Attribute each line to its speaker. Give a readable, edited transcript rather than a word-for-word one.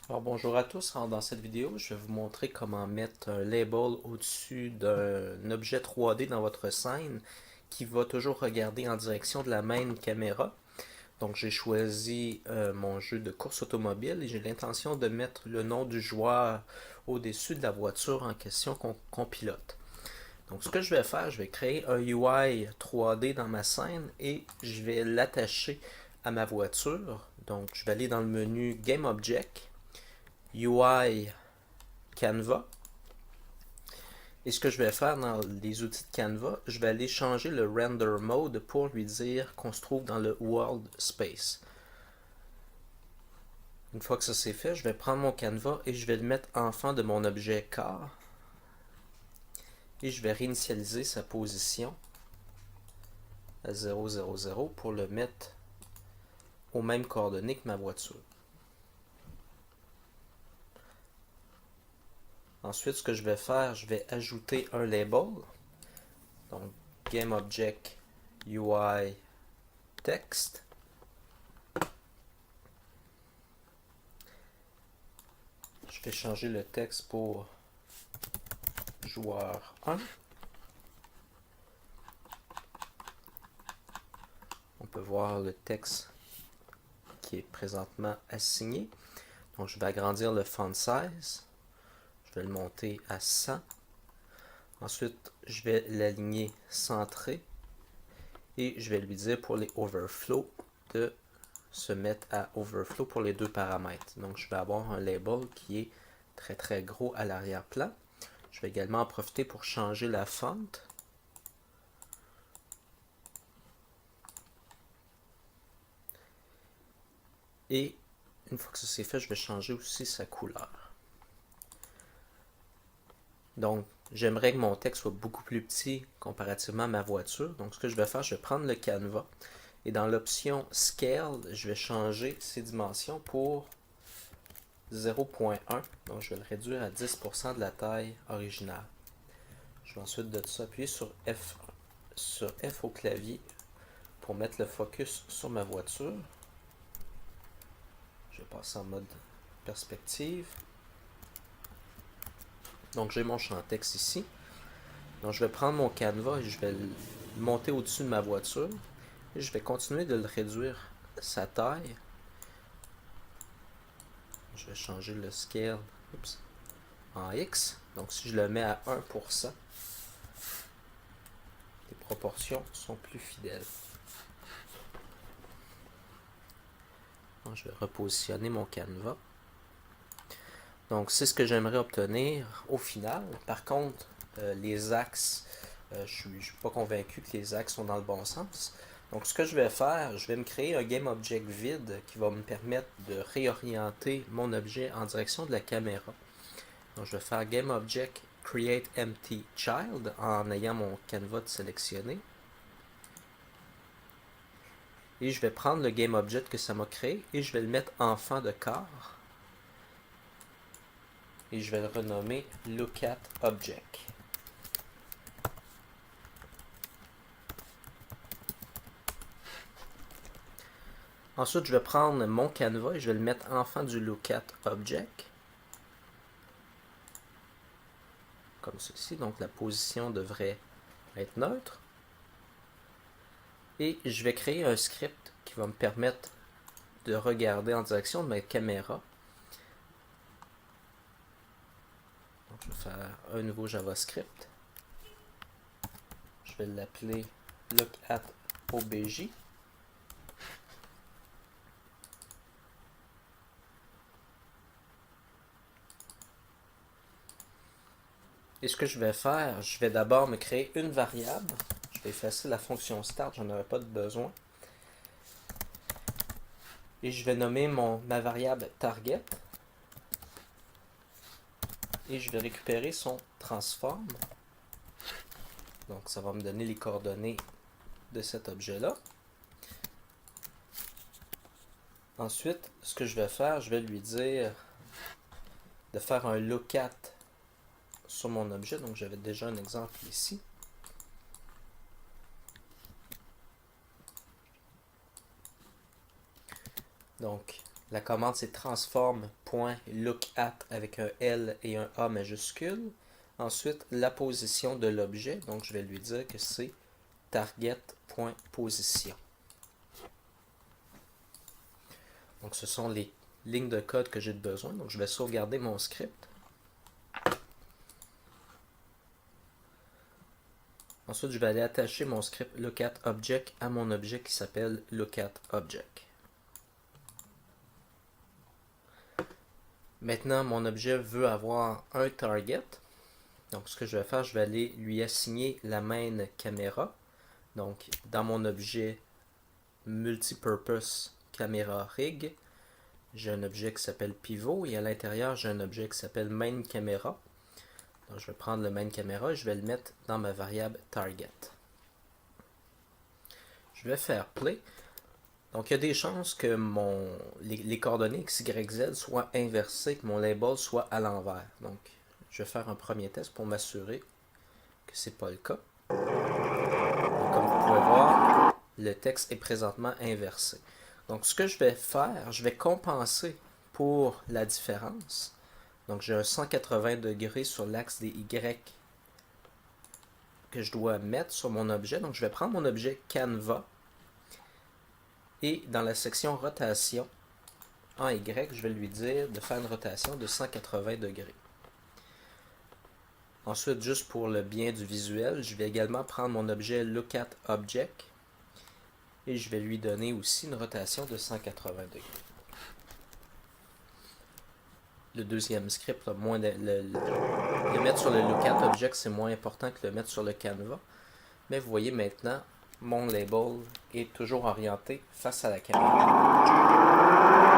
Speaker 1: Alors bonjour à tous, dans cette vidéo je vais vous montrer comment mettre un label au-dessus d'un objet 3D dans votre scène qui va toujours regarder en direction de la même caméra. Donc j'ai choisi mon jeu de course automobile et j'ai l'intention de mettre le nom du joueur au-dessus de la voiture en question qu'on pilote. Donc ce que je vais faire, je vais créer un UI 3D dans ma scène et je vais l'attacher à ma voiture. Donc je vais aller dans le menu Game Object, UI Canva. Et ce que je vais faire dans les outils de Canva, je vais aller changer le render mode pour lui dire qu'on se trouve dans le world space. Une fois que ça c'est fait, je vais prendre mon Canva et je vais le mettre en fond de mon objet car et je vais réinitialiser sa position à 0,00 pour le mettre aux mêmes coordonnées que ma voiture. Ensuite, ce que je vais faire, je vais ajouter un label. Donc, Game Object UI Text. Je vais changer le texte pour joueur 1. On peut voir le texte qui est présentement assigné. Donc je vais agrandir le font size. Je vais le monter à 100. Ensuite, je vais l'aligner centré. Et je vais lui dire pour les overflow de se mettre à overflow pour les deux paramètres. Donc je vais avoir un label qui est très très gros à l'arrière-plan. Je vais également en profiter pour changer la font. Et une fois que ça c'est fait, je vais changer aussi sa couleur. Donc, j'aimerais que mon texte soit beaucoup plus petit comparativement à ma voiture. Donc, ce que je vais faire, je vais prendre le canevas et dans l'option Scale, je vais changer ses dimensions pour 0.1. Donc, je vais le réduire à 10% de la taille originale. Je vais ensuite de ça appuyer sur F au clavier pour mettre le focus sur ma voiture. Je vais passer en mode perspective. Donc j'ai mon champ texte ici. Donc je vais prendre mon canevas et je vais le monter au-dessus de ma voiture. Et je vais continuer de le réduire sa taille. Je vais changer le scale en X. Donc si je le mets à 1%, les proportions sont plus fidèles. Donc je vais repositionner mon canevas. Donc c'est ce que j'aimerais obtenir au final. Par contre, les axes, je ne suis pas convaincu que les axes sont dans le bon sens. Donc ce que je vais faire, je vais me créer un Game Object vide qui va me permettre de réorienter mon objet en direction de la caméra. Donc je vais faire Game Object Create Empty Child en ayant mon canevas sélectionné. Et je vais prendre le Game Object que ça m'a créé et je vais le mettre en fond de car. Et je vais le renommer Look at Object. Ensuite, je vais prendre mon canevas et je vais le mettre en fond du Look at Object. Comme ceci. Donc la position devrait être neutre. Et je vais créer un script qui va me permettre de regarder en direction de ma caméra. Donc, je vais faire un nouveau JavaScript. Je vais l'appeler Look at OBJ. Et ce que je vais faire, je vais d'abord me créer une variable. Je vais effacer la fonction start, j'en aurai pas de besoin. Et je vais nommer ma variable target. Et je vais récupérer son transform. Donc ça va me donner les coordonnées de cet objet-là. Ensuite, ce que je vais faire, je vais lui dire de faire un look at sur mon objet. Donc j'avais déjà un exemple ici. Donc La commande c'est transform.lookat avec un L et un A majuscule. Ensuite, la position de l'objet, donc je vais lui dire que c'est target.position. Donc ce sont les lignes de code que j'ai besoin. Donc je vais sauvegarder mon script. Ensuite, je vais aller attacher mon script lookatObject à mon objet qui s'appelle lookatObject. Maintenant, mon objet veut avoir un target. Donc, ce que je vais faire, je vais aller lui assigner la main caméra. Donc, dans mon objet multipurpose camera rig, j'ai un objet qui s'appelle pivot et à l'intérieur, j'ai un objet qui s'appelle main camera. Donc, je vais prendre le main camera et je vais le mettre dans ma variable target. Je vais faire play. Donc, il y a des chances que les coordonnées X, Y, Z soient inversées, que mon label soit à l'envers. Donc, je vais faire un premier test pour m'assurer que ce n'est pas le cas. Donc, comme vous pouvez voir, le texte est présentement inversé. Donc, ce que je vais faire, je vais compenser pour la différence. Donc, j'ai un 180 degrés sur l'axe des Y que je dois mettre sur mon objet. Donc, je vais prendre mon objet Canva et dans la section rotation, en Y, je vais lui dire de faire une rotation de 180 degrés. Ensuite, juste pour le bien du visuel, je vais également prendre mon objet lookatObject et je vais lui donner aussi une rotation de 180 degrés. Le deuxième script, le mettre sur le lookatObject, c'est moins important que le mettre sur le Canva. Mais vous voyez maintenant, mon label est toujours orienté face à la caméra.